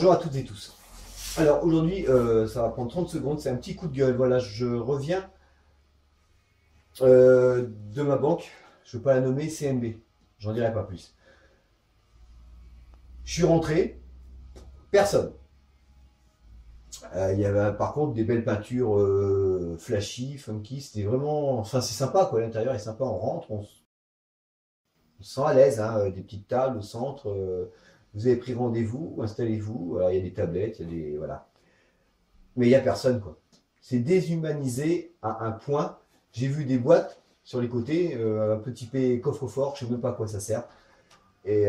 Bonjour à toutes et tous. Alors aujourd'hui, ça va prendre 30 secondes, c'est un petit coup de gueule. Voilà, je reviens de ma banque, je ne veux pas la nommer, CNB, j'en dirai pas plus. Je suis rentré, personne. Il y avait par contre des belles peintures flashy, funky, c'était vraiment... Enfin c'est sympa quoi, l'intérieur est sympa, on rentre, on se sent à l'aise, hein, des petites tables au centre. Vous avez pris rendez-vous, installez-vous, alors il y a des tablettes, il y a des... Voilà. Mais il n'y a personne, quoi. C'est déshumanisé à un point. J'ai vu des boîtes sur les côtés, un petit P coffre-fort, je ne sais même pas à quoi ça sert. Et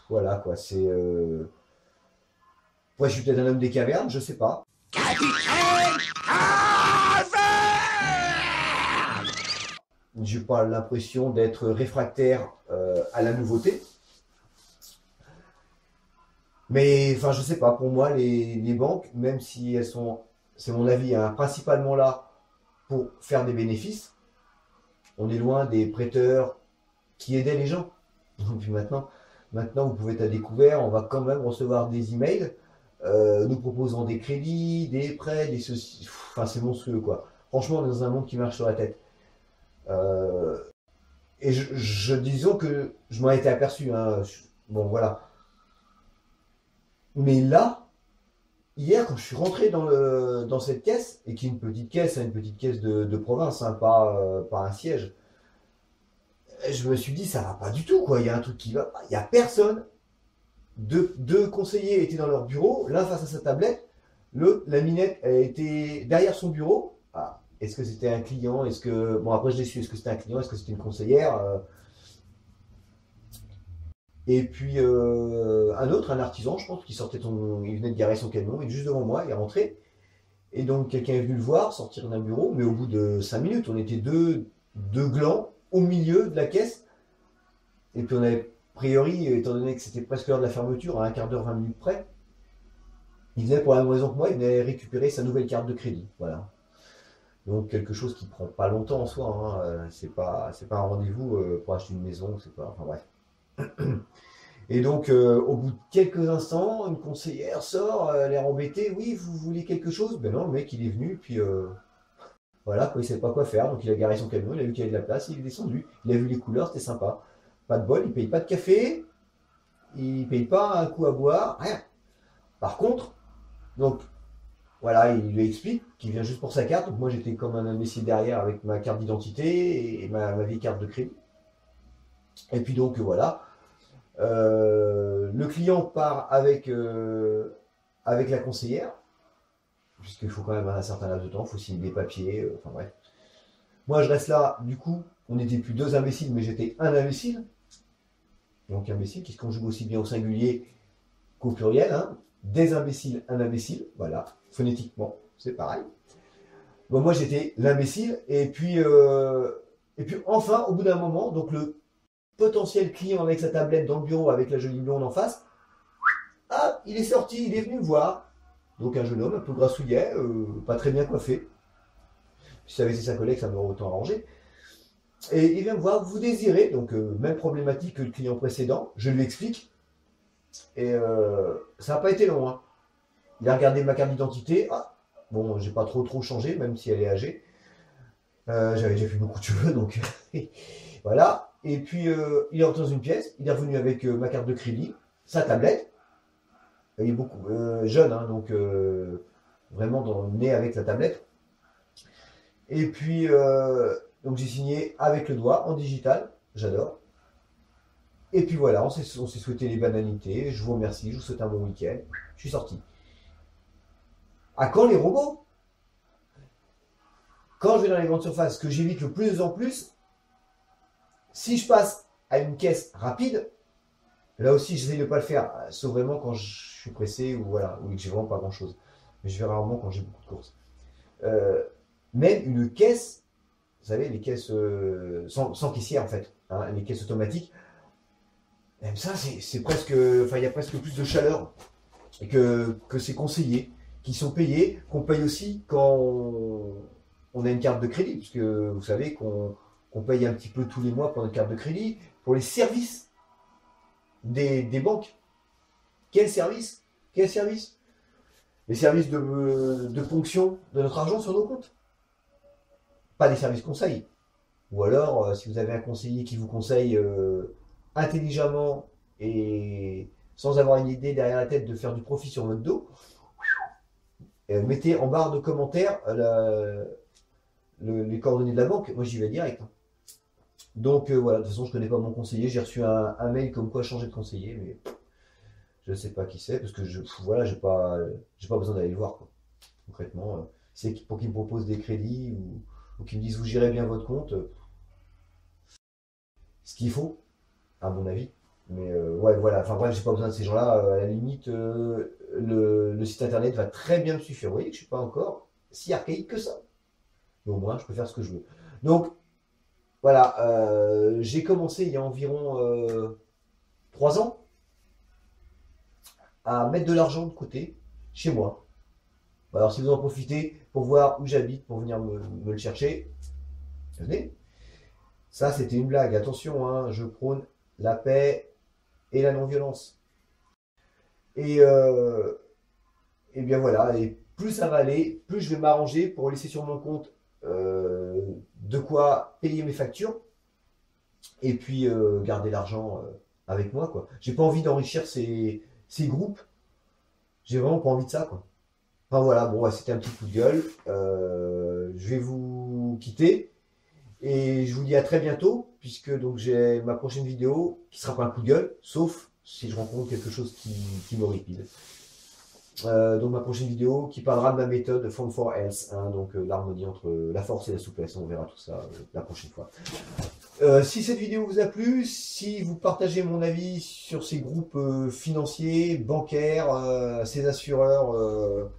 voilà, quoi, c'est... Ouais, je suis peut-être un homme des cavernes, je sais pas. J'ai pas l'impression d'être réfractaire à la nouveauté. Mais, enfin, je sais pas, pour moi, les banques, même si elles sont, c'est mon avis, hein, principalement là pour faire des bénéfices, on est loin des prêteurs qui aidaient les gens. Puis maintenant, vous pouvez être à découvert, on va quand même recevoir des emails nous proposant des crédits, des prêts, des ceci. Enfin, c'est monstrueux, quoi. Franchement, on est dans un monde qui marche sur la tête. Euh, et disons que je m'en étais aperçu, hein, bon, voilà. Mais là, hier, quand je suis rentré dans cette caisse, et qui est une petite caisse de province, hein, pas un siège, je me suis dit, ça va pas du tout, quoi. Il y a un truc qui va pas. Il y a personne. Deux conseillers étaient dans leur bureau, l'un face à sa tablette, l'autre, la minette, elle était derrière son bureau. Ah, est-ce que c'était un client? Est-ce que. Bon, après, je l'ai su, est-ce que c'était un client? Est-ce que c'était une conseillère? Et puis, un autre, un artisan, je pense, il venait de garer son camion, il est juste devant moi, il est rentré. Et donc, quelqu'un est venu le voir, sortir d'un bureau, mais au bout de 5 minutes, on était deux glands au milieu de la caisse. Et puis, on avait, a priori, étant donné que c'était presque l'heure de la fermeture, à un quart d'heure, 20 minutes près, il venait pour la même raison que moi, il venait récupérer sa nouvelle carte de crédit. Voilà. Donc, quelque chose qui prend pas longtemps en soi, hein. C'est pas un rendez-vous pour acheter une maison, c'est pas. Enfin, bref. Et donc, au bout de quelques instants, une conseillère sort, l'air embêtée. Oui, vous voulez quelque chose? Ben non, le mec, il est venu, puis voilà, quoi, il savait pas quoi faire. Donc, il a garé son camion, il a vu qu'il y avait de la place, il est descendu. Il a vu les couleurs, c'était sympa. Pas de bol, il paye pas de café, il paye pas un coup à boire, rien. Par contre, donc, voilà, il lui explique qu'il vient juste pour sa carte. Donc, moi, j'étais comme un imbécile derrière avec ma carte d'identité et ma vieille carte de crédit. Et puis, donc, voilà. Le client part avec la conseillère, puisqu'il faut quand même un certain laps de temps, il faut signer des papiers, enfin bref. Moi je reste là, du coup, on n'était plus deux imbéciles, mais j'étais un imbécile. Donc imbécile qui se conjugue aussi bien au singulier qu'au pluriel, hein. Des imbéciles, un imbécile, voilà, phonétiquement, c'est pareil. Bon, moi j'étais l'imbécile, et puis enfin, au bout d'un moment, donc le potentiel client avec sa tablette dans le bureau avec la jolie blonde en face, ah, il est sorti, il est venu me voir. Donc un jeune homme un peu grassouillet, pas très bien coiffé. Si ça avait été sa collègue, ça m'aurait autant arrangé. Et il vient me voir, vous désirez, donc même problématique que le client précédent, je lui explique. Et ça n'a pas été long, hein. Il a regardé ma carte d'identité. Ah, bon, j'ai pas trop changé, même si elle est âgée. J'avais déjà fait beaucoup de cheveux, donc voilà. Et puis il est rentré dans une pièce, il est revenu avec ma carte de crédit, sa tablette. Il est beaucoup jeune, hein, donc vraiment né avec la tablette. Et puis, donc j'ai signé avec le doigt, en digital, j'adore. Et puis voilà, on s'est souhaité les banalités, je vous remercie, je vous souhaite un bon week-end, je suis sorti. À quand les robots? Quand je vais dans les grandes surfaces, que j'évite le plus en plus, si je passe à une caisse rapide, là aussi j'essaie de ne pas le faire, sauf vraiment quand je suis pressé ou voilà, ou que j'ai vraiment pas grand chose. Mais je vais rarement quand j'ai beaucoup de courses. Même une caisse, vous savez, les caisses sans caissière en fait, hein, les caisses automatiques, même ça c'est presque, enfin il y a presque plus de chaleur et que c'est conseillé, qui sont payés, qu'on paye aussi quand on a une carte de crédit, puisque vous savez qu'on paye un petit peu tous les mois pour notre carte de crédit, pour les services des banques. Quel service? Quel service? Les services de ponction de notre argent sur nos comptes. Pas des services conseils. Ou alors, si vous avez un conseiller qui vous conseille intelligemment et sans avoir une idée derrière la tête de faire du profit sur votre dos, mettez en barre de commentaires les coordonnées de la banque. Moi, j'y vais direct. Hein. Donc voilà, de toute façon, je ne connais pas mon conseiller. J'ai reçu un mail comme quoi changer de conseiller, mais je ne sais pas qui c'est parce que voilà, j'ai pas besoin d'aller le voir. Quoi. Concrètement, c'est pour qu'il me propose des crédits ou qu'il me dise vous gérez bien votre compte. Ce qu'il faut, à mon avis. Mais ouais, voilà. Enfin bref, j'ai pas besoin de ces gens-là. À la limite, le site internet va très bien me suffire. Vous voyez que je suis pas encore si archaïque que ça. Mais au moins, je peux faire ce que je veux. Donc, voilà. J'ai commencé il y a environ 3 ans à mettre de l'argent de côté chez moi. Alors, si vous en profitez pour voir où j'habite, pour venir me le chercher, venez. Ça, c'était une blague. Attention, hein, je prône la paix et la non-violence. Et, et bien voilà, et plus ça va aller, plus je vais m'arranger pour laisser sur mon compte de quoi payer mes factures et puis garder l'argent avec moi. Quoi. J'ai pas envie d'enrichir ces groupes. J'ai vraiment pas envie de ça. Quoi. Enfin voilà, bon, ouais, c'était un petit coup de gueule. Je vais vous quitter. Et je vous dis à très bientôt, puisque donc j'ai ma prochaine vidéo qui sera pas un coup de gueule, sauf si je rencontre quelque chose qui m'horripile. Donc ma prochaine vidéo qui parlera de ma méthode Form for Health, hein, donc l'harmonie entre la force et la souplesse. On verra tout ça la prochaine fois. Si cette vidéo vous a plu, si vous partagez mon avis sur ces groupes financiers, bancaires, ces assureurs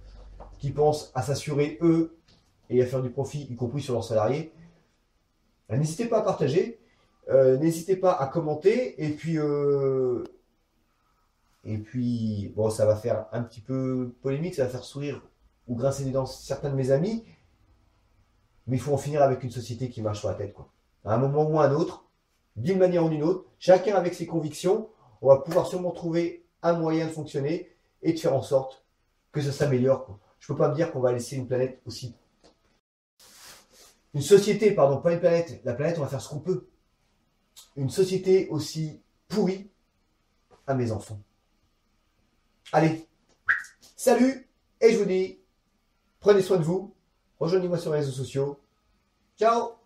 qui pensent à s'assurer eux et à faire du profit, y compris sur leurs salariés, n'hésitez pas à partager, n'hésitez pas à commenter, et puis, bon, ça va faire un petit peu polémique, ça va faire sourire ou grincer des dents certains de mes amis, mais il faut en finir avec une société qui marche sur la tête, quoi. À un moment ou à un autre, d'une manière ou d'une autre, chacun avec ses convictions, on va pouvoir sûrement trouver un moyen de fonctionner et de faire en sorte que ça s'améliore, quoi. Je ne peux pas me dire qu'on va laisser une planète aussi... Une société, pardon, pas une planète. La planète, on va faire ce qu'on peut. Une société aussi pourrie à mes enfants. Allez, salut, et je vous dis, prenez soin de vous, rejoignez-moi sur les réseaux sociaux. Ciao!